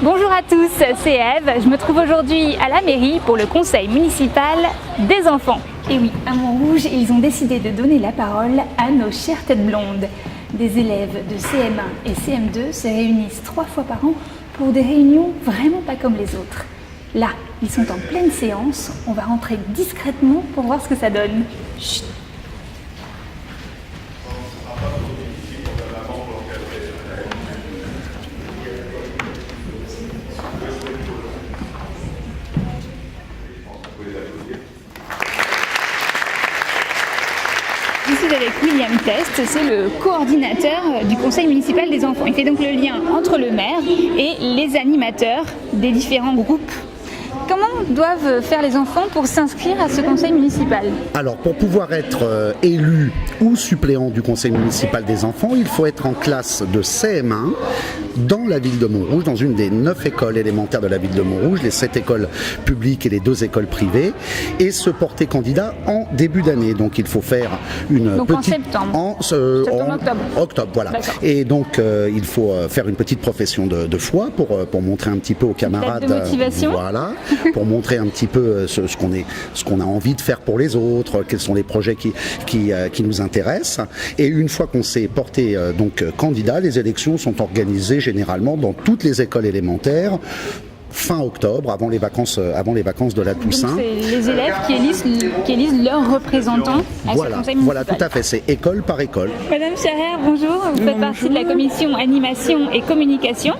Bonjour à tous, c'est Eve. Je me trouve aujourd'hui à la mairie pour le conseil municipal des enfants. Et oui, à Montrouge, ils ont décidé de donner la parole à nos chères têtes blondes. Des élèves de CM1 et CM2 se réunissent 3 fois par an pour des réunions vraiment pas comme les autres. Là, ils sont en pleine séance, on va rentrer discrètement pour voir ce que ça donne. Chut. Je suis avec William Test, c'est le coordinateur du conseil municipal des enfants. Il fait donc le lien entre le maire et les animateurs des différents groupes. Comment doivent faire les enfants pour s'inscrire à ce conseil municipal? Alors, pour pouvoir être élu ou suppléant du conseil municipal des enfants, il faut être en classe de CM1 dans la ville de Montrouge, dans une des 9 écoles élémentaires de la ville de Montrouge, les 7 écoles publiques et les 2 écoles privées, et se porter candidat en début d'année. Donc il faut faire une donc petite... en septembre. Octobre, voilà. Et donc il faut faire une petite profession de foi pour montrer un petit peu aux camarades... de motivation. Voilà, pour montrer un petit peu ce qu'on a envie de faire pour les autres, quels sont les projets qui nous intéressent. Et une fois qu'on s'est porté donc candidat, les élections sont organisées généralement dans toutes les écoles élémentaires fin octobre, avant les vacances de la Toussaint. Donc c'est les élèves qui élisent leurs représentants à ce conseil municipal. Voilà, tout à fait, c'est école par école. Madame Charrière, bonjour, vous faites partie de la commission animation et communication.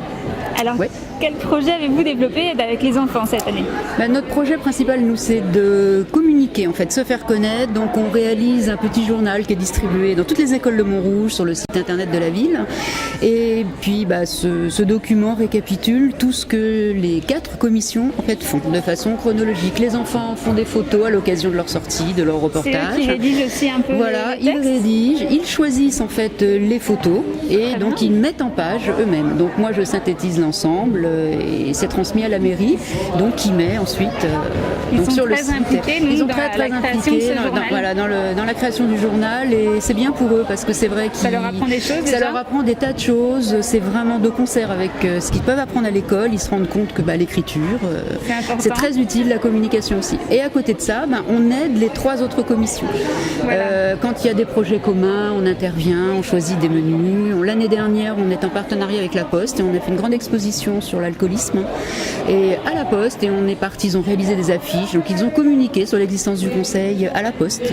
Alors, quel projet avez-vous développé avec les enfants cette année? Notre projet principal, nous, c'est de communiquer, en fait, se faire connaître. Donc, on réalise un petit journal qui est distribué dans toutes les écoles de Montrouge, sur le site internet de la ville. Et puis, ce document récapitule tout ce que les 4 commissions, en fait, font de façon chronologique. Les enfants font des photos à l'occasion de leur sortie, de leur reportage. C'est eux qui rédigent aussi un peu Voilà, les textes. ils rédigent, ils choisissent, en fait, les photos et donc ils mettent en page eux-mêmes. Donc, moi, je synthétise l'ensemble et c'est transmis à la mairie, donc qui met ensuite donc sur le site. Ils sont très impliqués dans la création du journal, et c'est bien pour eux parce que c'est vrai que ça leur apprend des choses. Ça leur apprend des tas de choses. C'est vraiment de concert avec ce qu'ils peuvent apprendre à l'école. Ils se rendent compte que l'écriture, c'est très utile, la communication aussi. Et à côté de ça, on aide les 3 autres commissions. Voilà. Quand il y a des projets communs, on intervient, on choisit des menus. L'année dernière, on est en partenariat avec la Poste et on a fait une grande exposition sur l'alcoolisme et à la Poste, et on est partis, ils ont réalisé des affiches, donc ils ont communiqué sur l'existence du conseil à la Poste.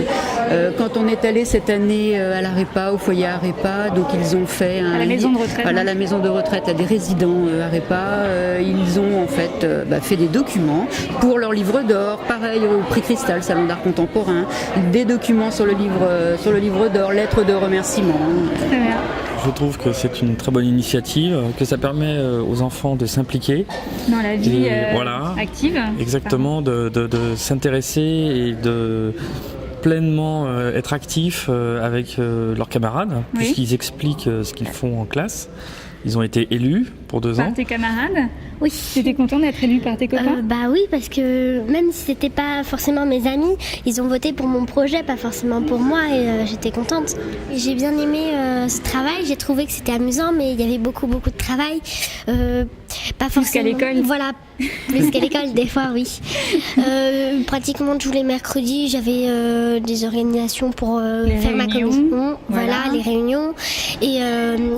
Quand on est allé cette année à l'Arepa, au foyer Arepa, donc ils ont fait à la maison de retraite, la maison de retraite à des résidents Arepa, ils ont en fait fait des documents pour leur livre d'or, pareil au prix Cristal, salon d'art contemporain, des documents sur le livre d'or, lettres de remerciement. Très bien. Je trouve que c'est une très bonne initiative, que ça permet aux enfants de s'impliquer dans la vie active. Exactement, de s'intéresser et de pleinement être actifs avec leurs camarades, puisqu'ils expliquent ce qu'ils font en classe. Ils ont été élus pour 2 ans. Par tes camarades? Oui. Tu étais content d'être élu par tes copains? Oui, parce que même si c'était pas forcément mes amis, ils ont voté pour mon projet, pas forcément pour moi, et j'étais contente. J'ai bien aimé ce travail, j'ai trouvé que c'était amusant, mais il y avait beaucoup de travail. Pas forcément. Plus qu'à l'école? Voilà, plus qu'à l'école, des fois, oui. Pratiquement tous les mercredis, j'avais des organisations pour faire ma commission. Voilà, les réunions. Et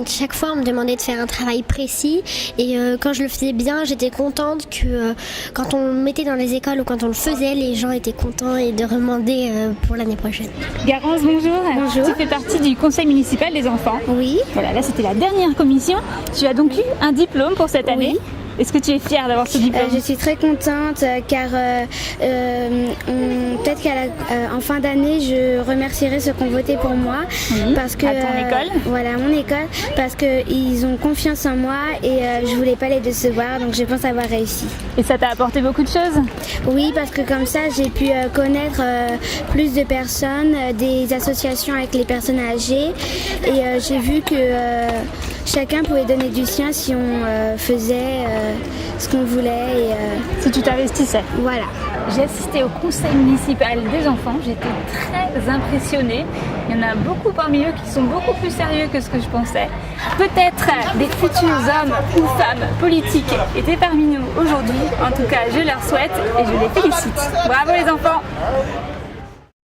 chaque fois, on me demandait de faire un travail précis. Et quand je le faisais bien, j'étais contente que quand on le mettait dans les écoles ou quand on le faisait, les gens étaient contents et de demander pour l'année prochaine. Garance, bonjour. Bonjour. Tu fais partie du conseil municipal des enfants. Oui. Voilà, là c'était la dernière commission. Tu as donc eu un diplôme pour cette année. Oui. Est-ce que tu es fière d'avoir ce diplôme? Je suis très contente car peut-être qu'en fin d'année, je remercierai ceux qui ont voté pour moi. Parce que, à ton école? Voilà, à mon école, parce qu'ils ont confiance en moi et je voulais pas les décevoir, donc je pense avoir réussi. Et ça t'a apporté beaucoup de choses? Oui, parce que comme ça, j'ai pu connaître plus de personnes, des associations avec les personnes âgées, et j'ai vu que chacun pouvait donner du sien si on faisait ce qu'on voulait. Si tu t'investissais. Voilà. J'ai assisté au conseil municipal des enfants, j'étais très impressionnée. Il y en a beaucoup parmi eux qui sont beaucoup plus sérieux que ce que je pensais. Peut-être des futurs hommes ou femmes politiques étaient parmi nous aujourd'hui. En tout cas, je leur souhaite et je les félicite. Bravo les enfants!